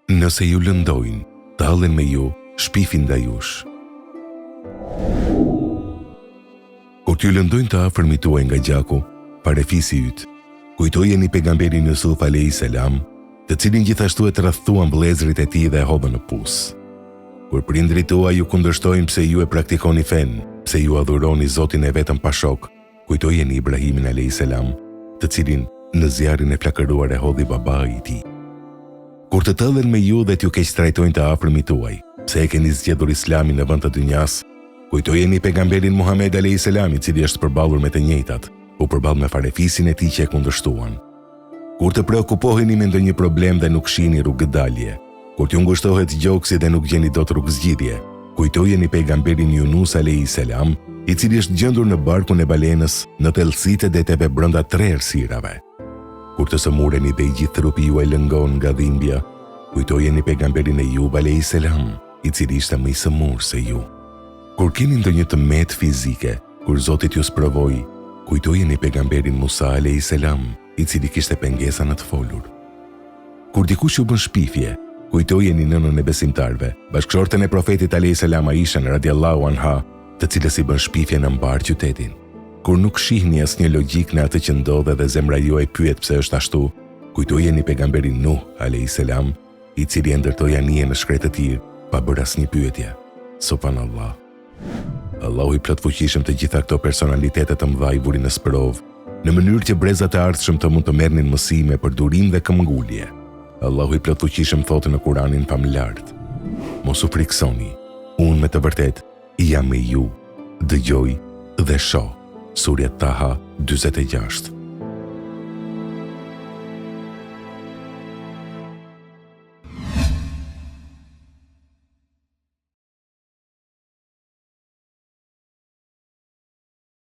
Nëse ju lëndojnë, dallen me ju, shpifin ndaj jush. Kur t'ju lëndojnë të afërmit tuaj nga gjaku, parefisi yt, kujtojeni pejgamberin Yusuf a.s., të cilin gjithashtu e tradhtuan vëllezërit e tij dhe e hodhën në pus. Kur prindrit tuaj ju kundërshtojnë pse ju e praktikoni fen, pse ju adhuroni Zotin e vetëm pa shok, kujtojeni Ibrahimin a.s., të cilin në zjarrin e flakëruar e hodhi babai i tij. Kur të tëllen me ju dhe t'ju keq trajtojnë të afërmit tuaj, pse e keni zgjedhur Islamin në vend të dynjas, kujtojeni pejgamberin Muhammed a.s., i cili është përballur me të njëjtat, u përball me farefisin e tij që e kundërshtuan. Kur të preokupoheni me ndonjë problem dhe nuk shihni rrugë dalje, kur t'ju ngushtohet gjoksi dhe nuk gjeni dot rrugë zgjidhje, kujtojeni pejgamberin Yunus a.s., i cili është gjendur në barkun e balenës në thellësitë e deteve brenda 3 errësirave. Kur të sëmureni dhe i gjithë trupi juaj lëngon nga dhimbja, kujtojeni pejgamberin Ejub a.s., i cili ishte më i sëmur se ju. Kur keni ndonjë tëmet fizike, kur Zoti t'ju sprovoi, kujtojeni pejgamberin Musa a.s., i cili kishte pengesa në të folur. Kur dikush ju bën shpifje, kujtojeni nënën e besimtarve, bashkëshorten e profetit a.s. Aishën radiallahu anha, të cilës i bën shpifje në mbar qytetin. Kur nuk shihni asnjë logjik në atë që ndodhe dhe zemra juaj pyet pse është ashtu, kujtojeni pejgamberin Nuh a.s., i cili e ndërtoi anije në shkretë të tir pa bërë asnjë pyetje. Subhanallah. Allahu i plotfuqishëm të gjitha këto personalitete të mëdha i vuri në sprov, në mënyrë që brezat e ardhshëm të mund të merrnin mësime për durim dhe këmbëngulje. Allahu i plotfuqishëm thotë në Kur'anin famëlart: Mos u friksoni, unë me të vërtet jam me ju, dëgjoj dhe shoh. Surja Taha 46.